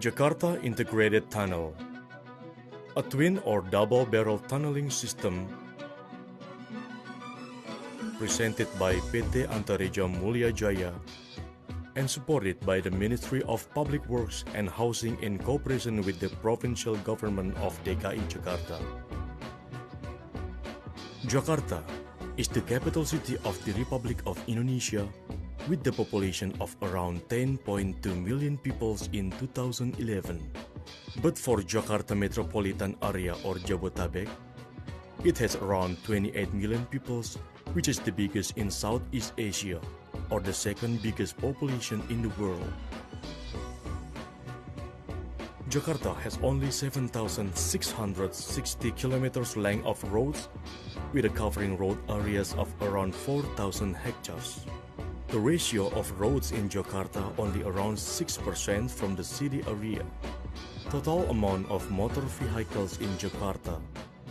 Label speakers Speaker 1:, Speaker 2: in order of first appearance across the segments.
Speaker 1: Jakarta Integrated Tunnel, a twin or double-barrel tunneling system presented by PT Antareja Mulia Jaya and supported by the Ministry of Public Works and Housing in cooperation with the provincial government of DKI Jakarta. Jakarta is the capital city of the Republic of Indonesia with the population of around 10.2 million people in 2011. But for Jakarta Metropolitan Area or Jabodetabek, it has around 28 million people, which is the biggest in Southeast Asia or the second biggest population in the world. Jakarta has only 7,660 kilometers length of roads with a covering road areas of around 4,000 hectares. The ratio of roads in Jakarta only around 6% from the city area. Total amount of motor vehicles in Jakarta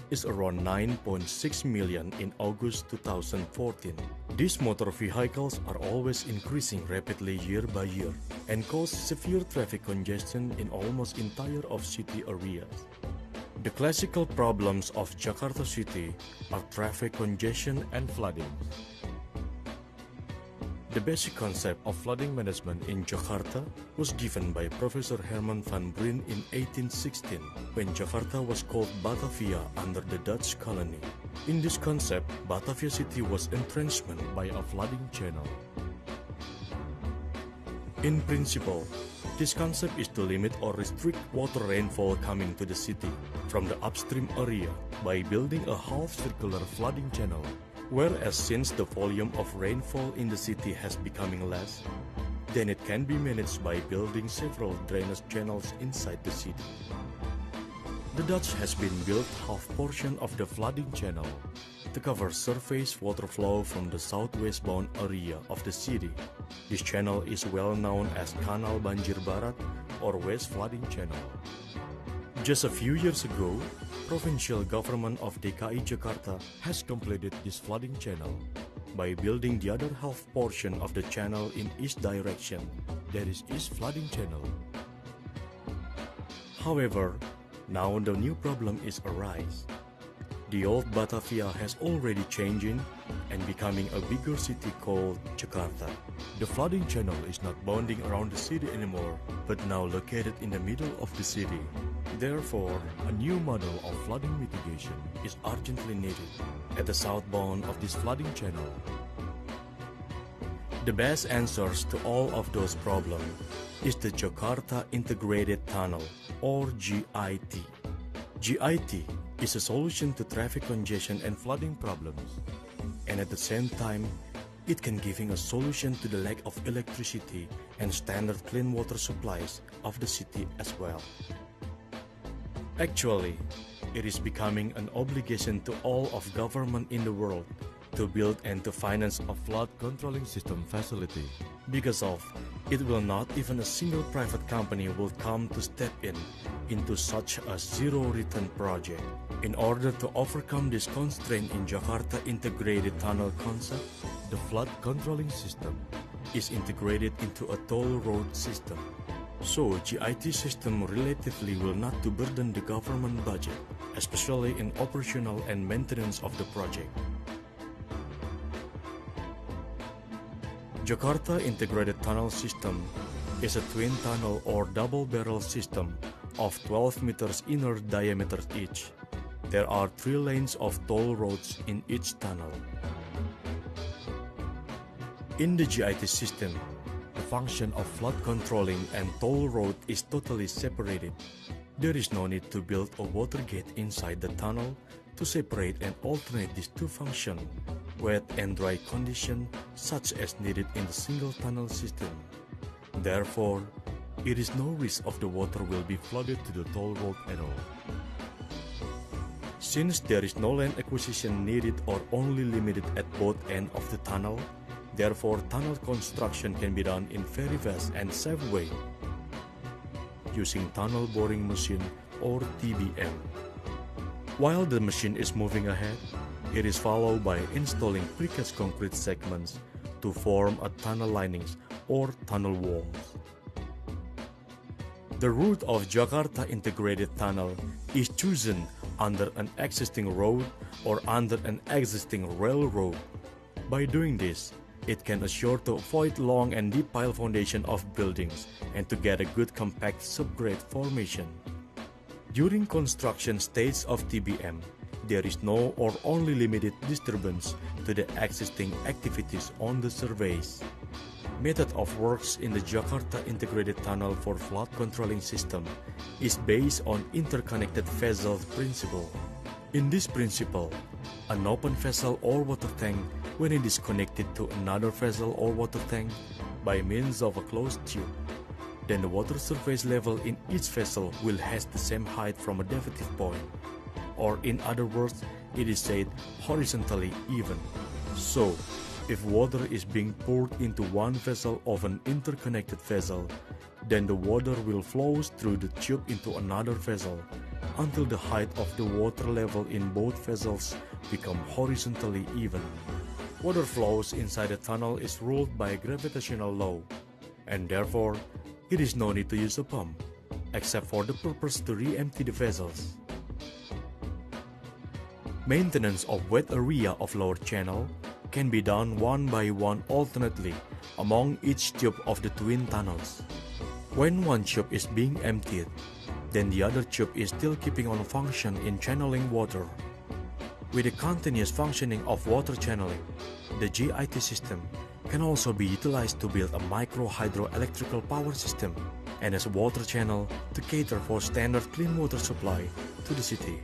Speaker 1: is around 9.6 million in August 2014. These motor vehicles are always increasing rapidly year by year and cause severe traffic congestion in almost entire of city areas. The classical problems of Jakarta city are traffic congestion and flooding. The basic concept of flooding management in Jakarta was given by Professor Herman van Brien in 1816 when Jakarta was called Batavia under the Dutch colony. In this concept, Batavia city was entrenchment by a flooding channel. In principle, this concept is to limit or restrict water rainfall coming to the city from the upstream area by building a half-circular flooding channel. Whereas since the volume of rainfall in the city has becoming less, then it can be managed by building several drainage channels inside the city. The Dutch has been built half portion of the flooding channel to cover surface water flow from the southwest bound area of the city. This channel is well known as Kanal Banjir Barat or West Flooding Channel. Just a few years ago, provincial government of DKI Jakarta has completed this flooding channel by building the other half portion of the channel in east direction, that is East Flooding Channel. However, now the new problem is arise. The old Batavia has already changing and becoming a bigger city called Jakarta. The flooding channel is not bounding around the city anymore, but now located in the middle of the city. Therefore, a new model of flooding mitigation is urgently needed at the south bound of this flooding channel. The best answers to all of those problems is the Jakarta Integrated Tunnel or GIT. GIT is a solution to traffic congestion and flooding problems, and at the same time, it can giving a solution to the lack of electricity and standard clean water supplies of the city as well. Actually, it is becoming an obligation to all of government in the world to build and to finance a flood controlling system facility. Because of it will not even a single private company will come to step into such a zero return project. In order to overcome this constraint in Jakarta Integrated Tunnel concept, the flood controlling system is integrated into a toll road system. So GIT system relatively will not to burden the government budget, especially in operational and maintenance of the project. Jakarta Integrated Tunnel System is a twin tunnel or double barrel system of 12 meters inner diameter each. There are 3 lanes of toll roads in each tunnel. In the GIT system, the function of flood controlling and toll road is totally separated. There is no need to build a water gate inside the tunnel to separate and alternate these two functions, wet and dry condition such as needed in the single tunnel system. Therefore, it is no risk of the water will be flooded to the toll road at all. Since there is no land acquisition needed or only limited at both ends of the tunnel, therefore tunnel construction can be done in very fast and safe way using tunnel boring machine or TBM. While the machine is moving ahead, it is followed by installing precast concrete segments to form a tunnel linings or tunnel walls. The route of Jakarta Integrated Tunnel is chosen under an existing road or under an existing railroad. By doing this, it can assure to avoid long and deep pile foundation of buildings and to get a good compact subgrade formation. During construction stage of TBM, there is no or only limited disturbance to the existing activities on the surface. Method of works in the Jakarta Integrated Tunnel for flood controlling system is based on interconnected vessels principle. In this principle, an open vessel or water tank, when it is connected to another vessel or water tank by means of a closed tube, then the water surface level in each vessel will has the same height from a derivative point. Or in other words, it is said horizontally even. So, if water is being poured into one vessel of an interconnected vessel, then the water will flow through the tube into another vessel until the height of the water level in both vessels become horizontally even. Water flows inside the tunnel is ruled by a gravitational law, and therefore, it is no need to use a pump, except for the purpose to re-empty the vessels. Maintenance of wet area of lower channel can be done one by one alternately among each tube of the twin tunnels. When one tube is being emptied, then the other tube is still keeping on function in channeling water. With the continuous functioning of water channeling, the GIT system can also be utilized to build a micro hydroelectrical power system and as a water channel to cater for standard clean water supply to the city.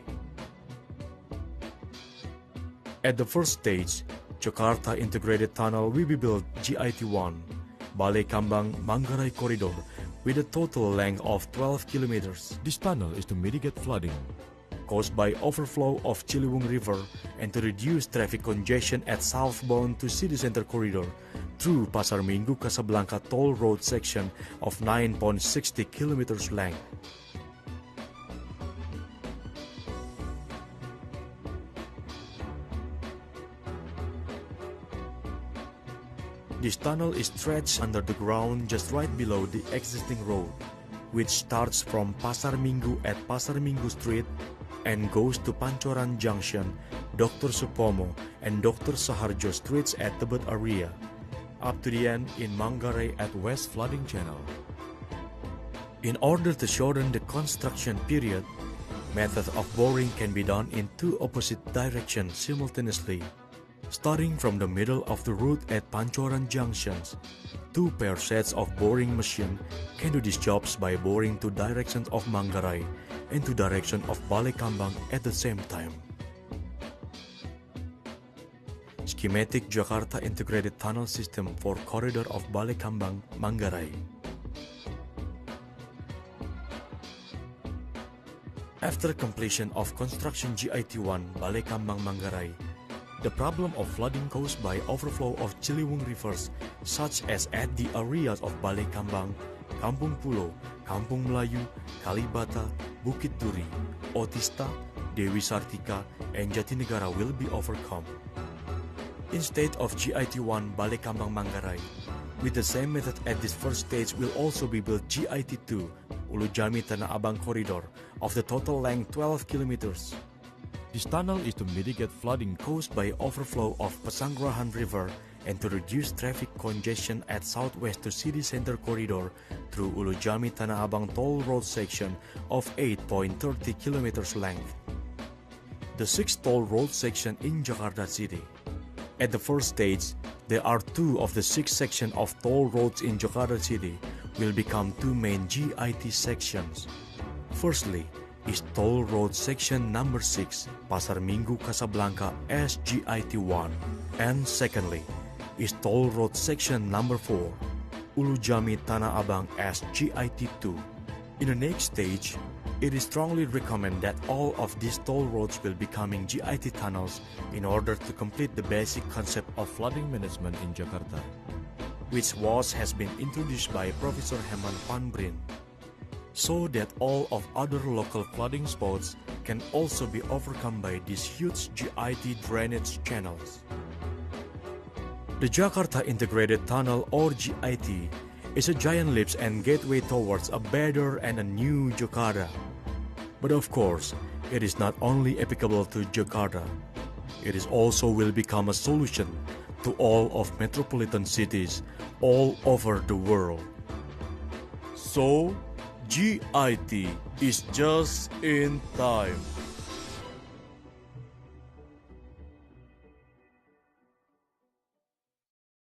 Speaker 1: At the first stage, Jakarta Integrated Tunnel will be built GIT-1, Balai Kambang Manggarai Corridor, with a total length of 12 kilometers. This tunnel is to mitigate flooding caused by overflow of Ciliwung River and to reduce traffic congestion at southbound to city center corridor through Pasar Minggu Casablanca toll road section of 9.60 kilometers length. This tunnel is stretched under the ground just right below the existing road, which starts from Pasar Minggu at Pasar Minggu Street and goes to Pancoran Junction, Dr. Supomo, and Dr. Saharjo Streets at Tebet area, up to the end in Manggarai at West Flooding Channel. In order to shorten the construction period, method of boring can be done in two opposite directions simultaneously. Starting from the middle of the route at Pancoran Junctions, two pair sets of boring machine can do these jobs by boring two directions of Manggarai and two directions of Balai Kambang at the same time. Schematic Jakarta Integrated Tunnel System for Corridor of Balai Kambang, Manggarai. After completion of construction GIT-1 Balai Kambang Manggarai, the problem of flooding caused by overflow of Ciliwung rivers, such as at the areas of Balai Kambang, Kampung Pulo, Kampung Melayu, Kalibata, Bukit Duri, Otista, Dewi Sartika, and Jatinegara will be overcome. Instead of GIT-1 Balai Kambang Manggarai, with the same method at this first stage will also be built GIT-2 Ulu Jami Tanah Abang Corridor of the total length 12 kilometers. This tunnel is to mitigate flooding caused by overflow of Pesanggerahan River and to reduce traffic congestion at southwest to city center corridor through Ulu Jami Tanah Abang toll road section of 8.30 kilometers length. The 6th toll road section in Jakarta City. At the first stage, there are 2 of the 6 sections of toll roads in Jakarta City will become 2 main GIT sections. Firstly, is toll road section number 6, Pasar Minggu Casablanca as GIT-1, and secondly, is toll road section number 4, Ulu Jami Tanah Abang as GIT-2. In the next stage, it is strongly recommended that all of these toll roads will becoming GIT tunnels in order to complete the basic concept of flooding management in Jakarta, which has been introduced by Professor Herman van Brien, so that all of other local flooding spots can also be overcome by these huge GIT drainage channels. The Jakarta Integrated Tunnel or GIT is a giant leap and gateway towards a better and a new Jakarta. But of course, it is not only applicable to Jakarta. It is also will become a solution to all of metropolitan cities all over the world. So, GIT is just in time.